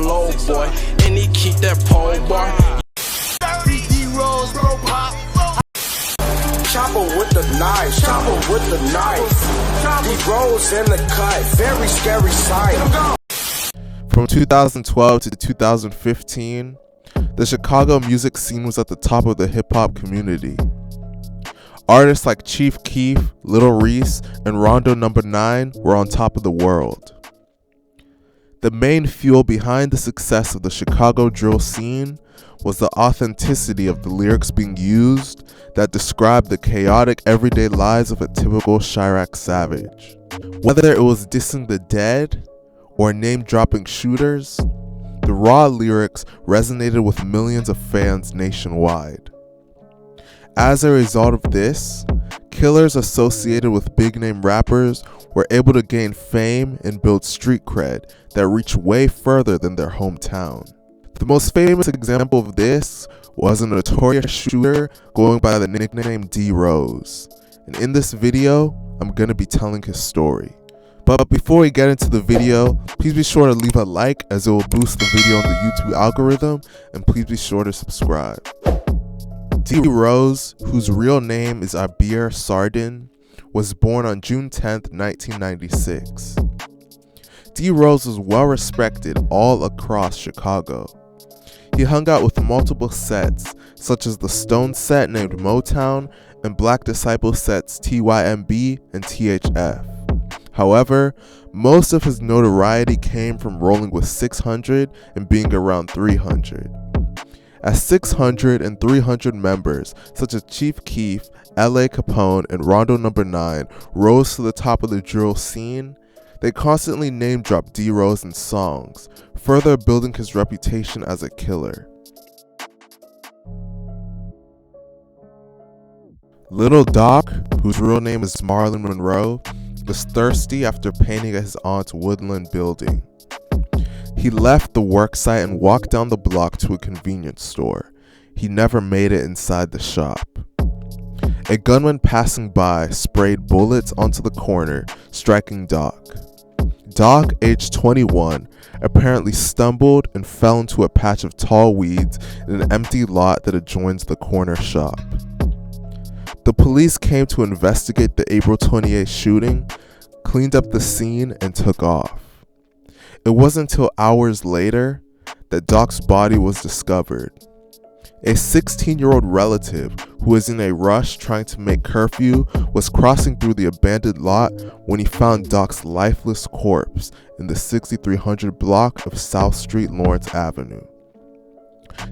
low boy, and he keep that pole bar. D.Rose, bro, pop. Chopper with the knife, chopper with the knife. D.Rose in the cut, very scary sight. From 2012 to 2015, the Chicago music scene was at the top of the hip-hop community. Artists like Chief Keef, Lil Reese, and Rondo No. 9 were on top of the world. The main fuel behind the success of the Chicago drill scene was the authenticity of the lyrics being used that described the chaotic everyday lives of a typical Chiraq savage. Whether it was dissing the dead or name-dropping shooters, the raw lyrics resonated with millions of fans nationwide. As a result of this, killers associated with big-name rappers were able to gain fame and build street cred that reached way further than their hometown. The most famous example of this was a notorious shooter going by the nickname D.Rose. And in this video, I'm going to be telling his story. But before we get into the video, please be sure to leave a like as it will boost the video on the YouTube algorithm, and please be sure to subscribe. D.Rose, whose real name is Abir Sardin, was born on June 10, 1996. D.Rose was well respected all across Chicago. He hung out with multiple sets, such as the Stone set named Motown and Black Disciple sets TYMB and THF. However, most of his notoriety came from rolling with 600 and being around 300. As 600 and 300 members, such as Chief Keef, L.A. Capone, and Rondo No. 9, rose to the top of the drill scene, they constantly name-dropped D.Rose in songs, further building his reputation as a killer. Little Doc, whose real name is Marlon Monroe, was thirsty after painting at his aunt's woodland building. He left the worksite and walked down the block to a convenience store. He never made it inside the shop. A gunman passing by sprayed bullets onto the corner, striking Doc. Doc, aged 21, apparently stumbled and fell into a patch of tall weeds in an empty lot that adjoins the corner shop. The police came to investigate the April 28th shooting, cleaned up the scene, and took off. It wasn't until hours later that Doc's body was discovered. A 16-year-old relative who was in a rush trying to make curfew was crossing through the abandoned lot when he found Doc's lifeless corpse in the 6300 block of South Street Lawrence Avenue.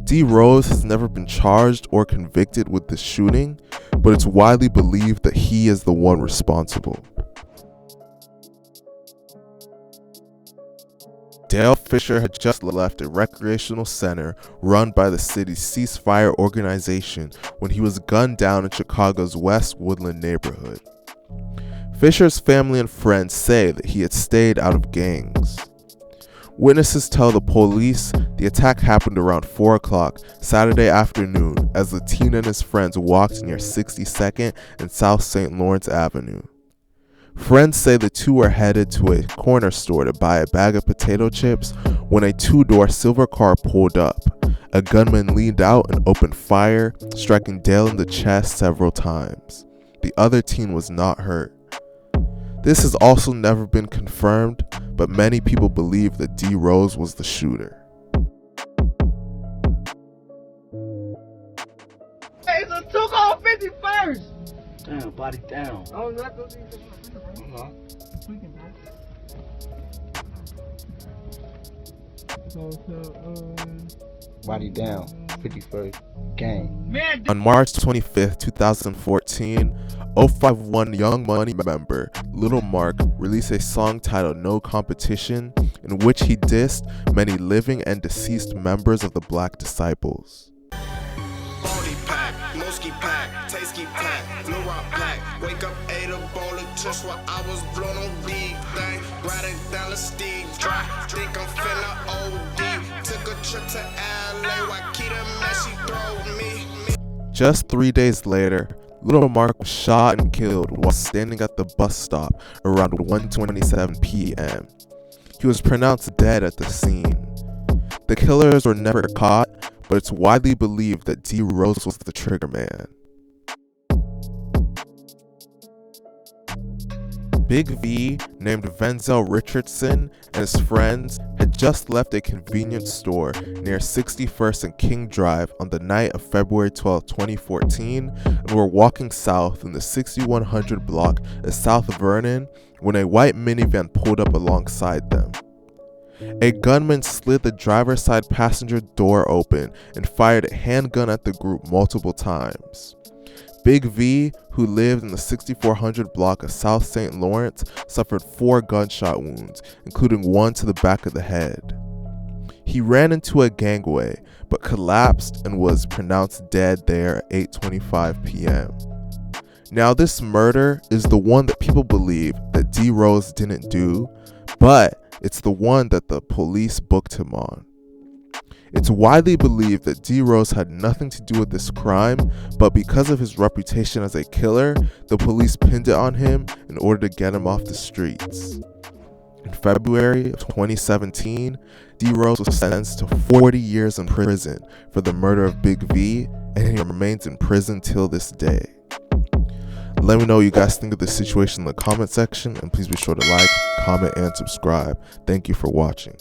D.Rose has never been charged or convicted with this shooting, but it's widely believed that he is the one responsible. Dale Fisher had just left a recreational center run by the city's ceasefire organization when he was gunned down in Chicago's West Woodland neighborhood. Fisher's family and friends say that he had stayed out of gangs. Witnesses tell the police the attack happened around 4 o'clock Saturday afternoon as the teen and his friends walked near 62nd and South St. Lawrence Avenue. Friends say the two were headed to a corner store to buy a bag of potato chips when a two-door silver car pulled up. A gunman leaned out and opened fire, striking Dale in the chest several times. The other teen was not hurt. This has also never been confirmed, but many people believe that D.Rose was the shooter. Hey, so took off 51st. Damn, body down. Oh, not gonna see Body down. 51st gang. Man, On March 25, 2014, 051 Young Money member Little Mark released a song titled No Competition, in which he dissed many living and deceased members of the Black Disciples. Baldy pack, Mosky pack, Tasty pack, Blue Rock black. Wake up, ate a bowl of chips while I was blown on big thing. Riding down the Steve Drive, think I'm finna OD. Took a trip to LA, Wakita, man, she throw me. Just 3 days later, Little Mark was shot and killed while standing at the bus stop around 1:27 p.m. He was pronounced dead at the scene. The killers were never caught, but it's widely believed that D.Rose was the trigger man. Big V, named Venzel Richardson, and his friends had just left a convenience store near 61st and King Drive on the night of February 12, 2014, and were walking south in the 6100 block of South Vernon when a white minivan pulled up alongside them. A gunman slid the driver's side passenger door open and fired a handgun at the group multiple times. Big V, who lived in the 6400 block of South St. Lawrence, suffered 4 gunshot wounds, including one to the back of the head. He ran into a gangway, but collapsed and was pronounced dead there at 8:25 p.m. Now, this murder is the one that people believe that D.Rose didn't do, but it's the one that the police booked him on. It's widely believed that D.Rose had nothing to do with this crime, but because of his reputation as a killer, the police pinned it on him in order to get him off the streets. In February of 2017, D.Rose was sentenced to 40 years in prison for the murder of Big V, and he remains in prison till this day. Let me know what you guys think of this situation in the comment section, and please be sure to like, comment, and subscribe. Thank you for watching.